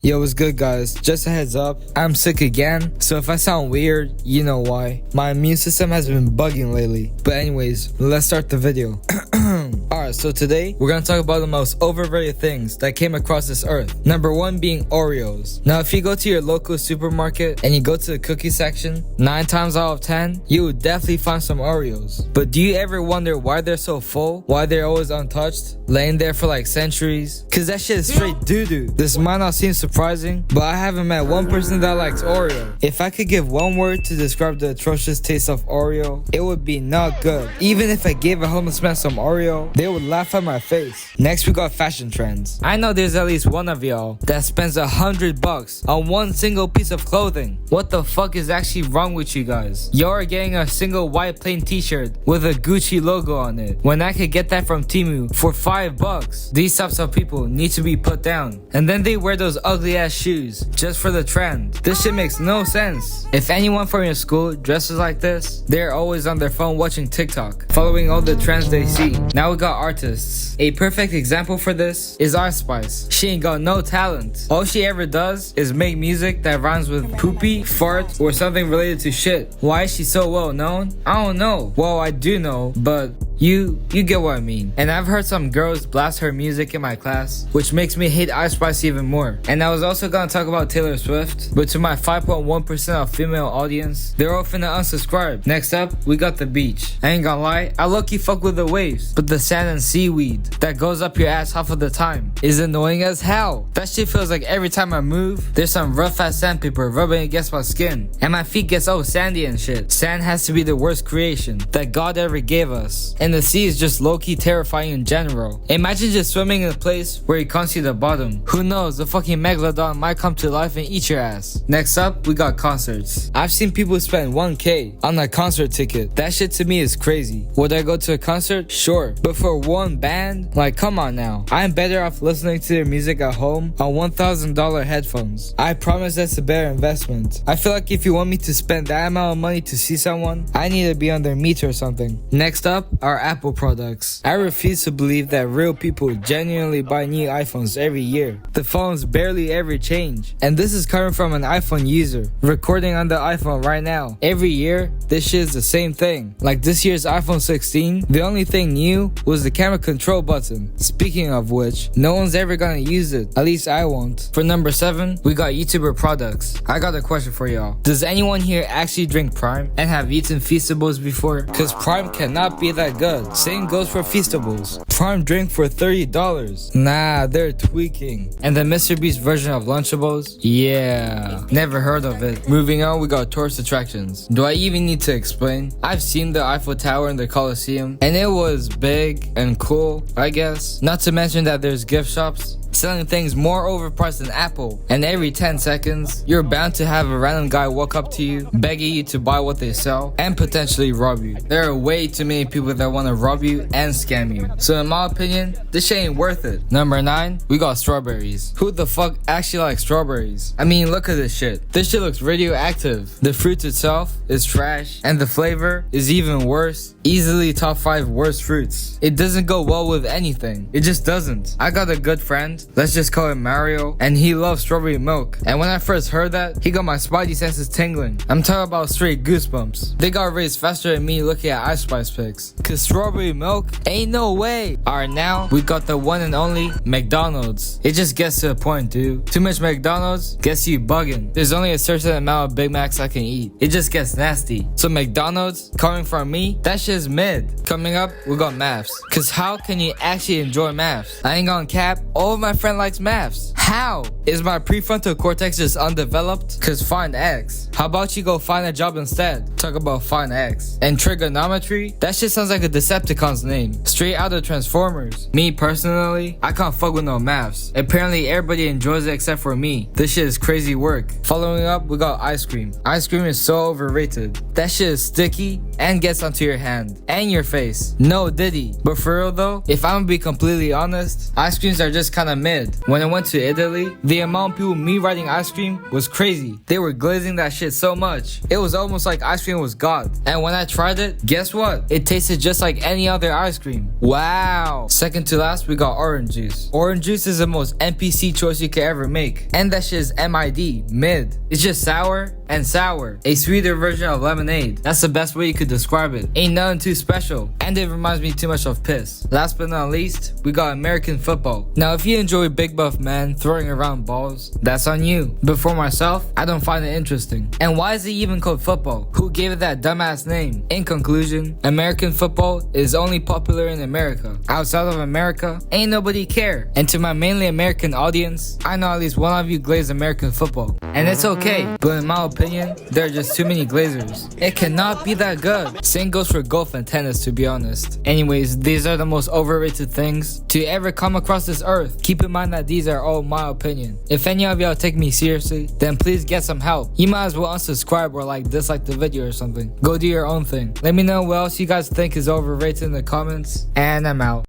Yo, what's good, guys? Just a heads up, I'm sick again, so if I sound weird, you know why. My immune system has been bugging lately. But anyways, let's start the video. Alright, so today, we're gonna talk about the most overrated things that came across this earth. Number 1 being Oreos. Now, if you go to your local supermarket and you go to the cookie section, 9 times out of 10, you would definitely find some Oreos. But do you ever wonder why they're so full? Why they're always untouched? Laying there for like centuries? Cause that shit is straight doo-doo. This might not seem surprising, but I haven't met one person that likes Oreo. If I could give one word to describe the atrocious taste of Oreo, it would be not good. Even if I gave a homeless man some Oreo, they would laugh at my face. Next, we got fashion trends. I know there's at least one of y'all that spends $100 on one single piece of clothing. What the fuck is actually wrong with you guys? Y'all are getting a single white plain t-shirt with a Gucci logo on it, when I could get that from Temu for $5. These types of people need to be put down. And then they wear those ugly ass shoes just for the trend. This shit makes no sense. If anyone from your school dresses like this, they're always on their phone watching TikTok, following all the trends they see. Now we got artists. A perfect example for this is Ice Spice. She ain't got no talent. All she ever does is make music that rhymes with poopy, fart, or something related to shit. Why is she so well known? I don't know. Well, I do know, but you get what I mean. And I've heard some girls blast her music in my class, which makes me hate Ice Spice even more. And I was also gonna talk about Taylor Swift, but to my 5.1% of female audience, they're all finna unsubscribe. Next up, we got the beach. I ain't gonna lie, I low-key fuck with the waves, but the sand and seaweed that goes up your ass half of the time is annoying as hell. That shit feels like every time I move, there's some rough ass sandpaper rubbing against my skin, and my feet gets all sandy and shit. Sand has to be the worst creation that God ever gave us. And the sea is just low-key terrifying in general. Imagine just swimming in a place where you can't see the bottom. Who knows, the fucking megalodon might come to life and eat your ass. Next up, we got concerts. I've seen people spend 1K on a concert ticket. That shit to me is crazy. Would I go to a concert? Sure. But for one band? Like, come on now. I'm better off listening to their music at home on $1,000 headphones. I promise that's a better investment. I feel like if you want me to spend that amount of money to see someone, I need to be on their meter or something. Next up are Apple products. I refuse to believe that real people genuinely buy new iPhones every year. The phones barely ever change. And this is coming from an iPhone user recording on the iPhone right now. Every year, this shit is the same thing. Like this year's iPhone 16, the only thing new was the camera control button. Speaking of which, no one's ever gonna use it. At least I won't. For number 7, we got YouTuber products. I got a question for y'all. Does anyone here actually drink Prime and have eaten Feastables before? Cause Prime cannot be that good. Same goes for Feastables. Prime drink for $30. Nah, they're tweaking. And the Mr. Beast version of Lunchables? Yeah, never heard of it. Moving on, we got tourist attractions. Do I even need to explain? I've seen the Eiffel Tower in the Coliseum, and it was big and cool, I guess. Not to mention that there's gift shops selling things more overpriced than Apple. And every 10 seconds, you're bound to have a random guy walk up to you, begging you to buy what they sell, and potentially rob you. There are way too many people that want to rob you and scam you. So in my opinion, this shit ain't worth it. Number 9, we got strawberries. Who the fuck actually likes strawberries? I mean, look at this shit. This shit looks radioactive. The fruit itself is trash, and the flavor is even worse. Easily top 5 worst fruits. It doesn't go well with anything. It just doesn't. I got a good friend, let's just call him Mario, and he loves strawberry milk. And when I first heard that, he got my spidey senses tingling. I'm talking about straight goosebumps. They got raised faster than me looking at Ice Spice pics. Cause strawberry milk? Ain't no way. Alright, now we got the one and only McDonald's. It just gets to the point, dude. Too much McDonald's gets you bugging. There's only a certain amount of Big Macs I can eat. It just gets nasty. So McDonald's, coming from me, that shit's mid. Coming up, we got maths. Cause how can you actually enjoy maths? I ain't gonna cap, all of my friend likes maths. How? Is my prefrontal cortex just undeveloped? Cause find X. How about you go find a job instead? Talk about find X. And trigonometry? That shit sounds like a Decepticon's name. Straight out of Transformers. Me personally, I can't fuck with no maths. Apparently everybody enjoys it except for me. This shit is crazy work. Following up, we got ice cream. Ice cream is so overrated. That shit is sticky and gets onto your hand and your face. No diddy. But for real though, if I'm gonna be completely honest, ice creams are just kinda mid. When I went to Italy, the amount of people me riding ice cream was crazy. They were glazing that shit so much. It was almost like ice cream was God. And when I tried it, guess what? It tasted just like any other ice cream. Wow. Second to last, we got orange juice. Orange juice is the most NPC choice you could ever make. And that shit is MID, mid. It's just sour and sour. A sweeter version of lemonade. That's the best way you could describe it. Ain't nothing too special. And it reminds me too much of piss. Last but not least, we got American football. Now if you enjoy big buff men throwing around balls, that's on you. But for myself, I don't find it interesting. And why is it even called football? Who gave it that dumbass name? In conclusion, American football is only popular in America. Outside of America, ain't nobody care. And to my mainly American audience, I know at least one of you glaze American football. And it's okay, but in my opinion, there are just too many glazers. It cannot be that good. Same goes for golf and tennis, to be honest. Anyways, these are the most overrated things to ever come across this earth. Keep in mind that these are all my opinion. If any of y'all take me seriously, then please get some help. You might as well unsubscribe or like dislike the video or something. Go do your own thing. Let me know what else you guys think is overrated in the comments, and I'm out.